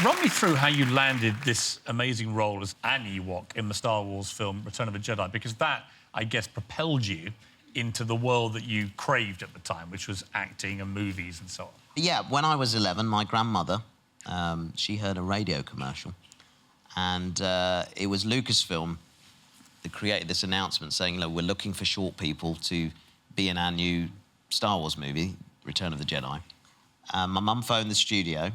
Run me through how you landed this amazing role as an Ewok in the Star Wars film Return of the Jedi, because that, I guess, propelled you into the world that you craved at the time, which was acting and movies and so on. Yeah, when I was 11, my grandmother, she heard a radio commercial, and it was Lucasfilm that created this announcement saying, you know, we're looking for short people to be in our new Star Wars movie, Return of the Jedi. My mum phoned the studio,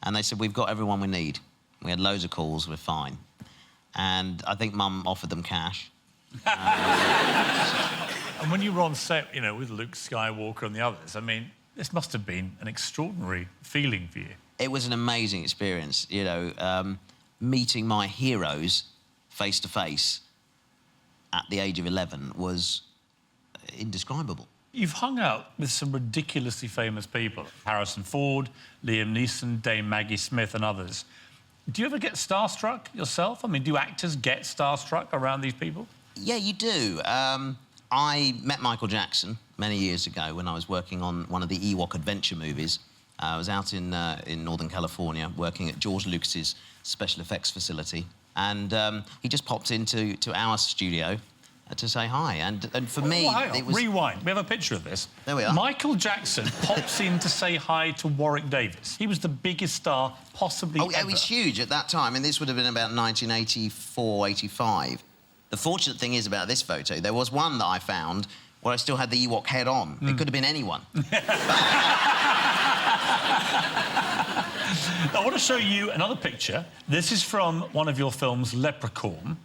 and they said, we've got everyone we need. We had loads of calls, we're fine. And I think Mum offered them cash. And when you were on set, you know, with Luke Skywalker and the others, I mean, this must have been an extraordinary feeling for you. It was an amazing experience, you know, meeting my heroes face to face at the age of 11 was indescribable. You've hung out with some ridiculously famous people. Harrison Ford, Liam Neeson, Dame Maggie Smith and others. Do you ever get starstruck yourself? I mean, do actors get starstruck around these people? Yeah, you do. I met Michael Jackson many years ago when I was working on one of the Ewok adventure movies. I was out in Northern California working at George Lucas's special effects facility, and he just popped into our studio to say hi, and for me, it was... Rewind. We have a picture of this. There we are. Michael Jackson pops in to say hi to Warwick Davis. He was the biggest star possibly ever. Oh, it was huge at that time, and this would have been about 1984, 85. The fortunate thing is about this photo, there was one that I found where I still had the Ewok head on. It could have been anyone. I want to show you another picture. This is from one of your films, Leprechaun,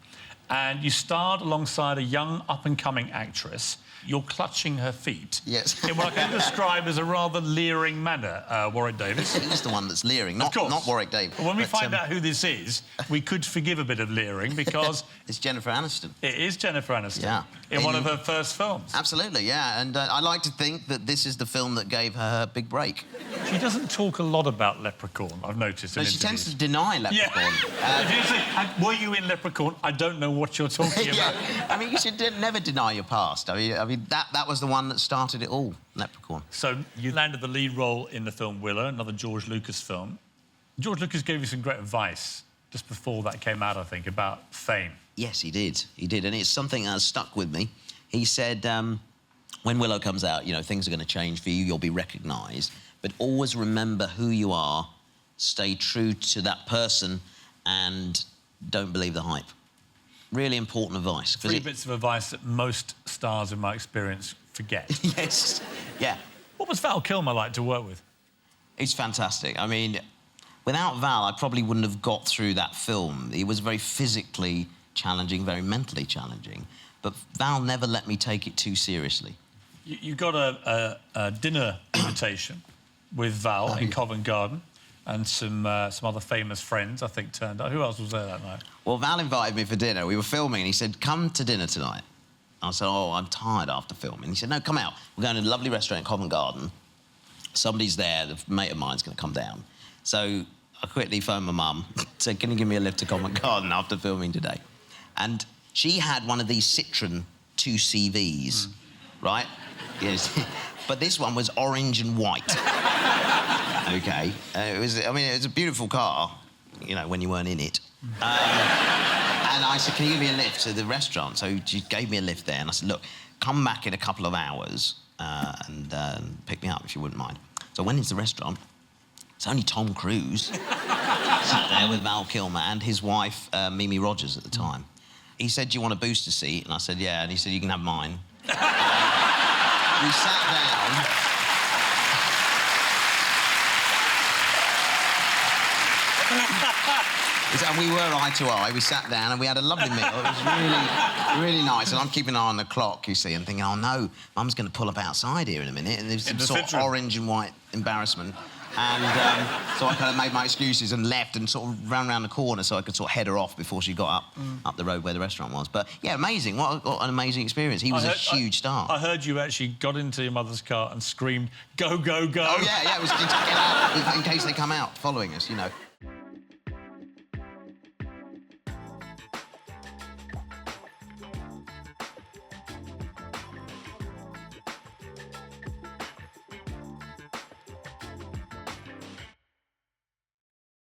and you starred alongside a young, up-and-coming actress. You're clutching her feet. Yes. In what I can describe as a rather leering manner, Warwick Davis. He's the one that's leering, not Warwick Davis. But when we find out who this is, we could forgive a bit of leering, because... It's Jennifer Aniston. It is Jennifer Aniston. Yeah. In one of her first films. Absolutely, yeah. And I like to think that this is the film that gave her big break. She doesn't talk a lot about Leprechaun, I've noticed. No, she tends to deny Leprechaun. Yeah. Were you in Leprechaun? I don't know what you're talking about. I mean, you should never deny your past. I mean, that was the one that started it all, Leprechaun. So you landed the lead role in the film Willow, another George Lucas film. George Lucas gave you some great advice just before that came out, I think, about fame. Yes, he did. He did, and it's something that has stuck with me. He said, when Willow comes out, you know, things are going to change for you, you'll be recognised, but always remember who you are, stay true to that person, and don't believe the hype. Really important advice. Three bits of advice that most stars, in my experience, forget. Yes, yeah. What was Val Kilmer like to work with? He's fantastic. I mean, without Val, I probably wouldn't have got through that film. He was very physically challenging, very mentally challenging, but Val never let me take it too seriously. You got a dinner invitation with Val in Covent Garden, and some other famous friends, I think, turned up. Who else was there that night? Well, Val invited me for dinner. We were filming, and he said, come to dinner tonight. I said, oh, I'm tired after filming. He said, no, come out. We're going to a lovely restaurant in Covent Garden. Somebody's there, a mate of mine's going to come down. So I quickly phoned my mum, said, can you give me a lift to Covent Garden after filming today? And she had one of these Citroen 2CVs, right? Yes. But this one was orange and white. OK. It was a beautiful car, you know, when you weren't in it. And I said, can you give me a lift to the restaurant? So she gave me a lift there, and I said, look, come back in a couple of hours and pick me up, if you wouldn't mind. So I went into the restaurant. It's only Tom Cruise sat there with Val Kilmer and his wife, Mimi Rogers, at the time. He said, do you want a booster seat? And I said, yeah. And he said, you can have mine. We sat down. And we were eye to eye. We sat down and we had a lovely meal. It was really, really nice. And I'm keeping an eye on the clock, you see, and thinking, oh, no, Mum's going to pull up outside here in a minute. And there's some sort of orange and white embarrassment. And so I kind of made my excuses and left and sort of ran around the corner so I could sort of head her off before she got up the road where the restaurant was. But, yeah, amazing. What an amazing experience. He was a huge star. I heard you actually got into your mother's car and screamed, go, go, go. Oh, yeah, it was to get out in case they come out following us, you know.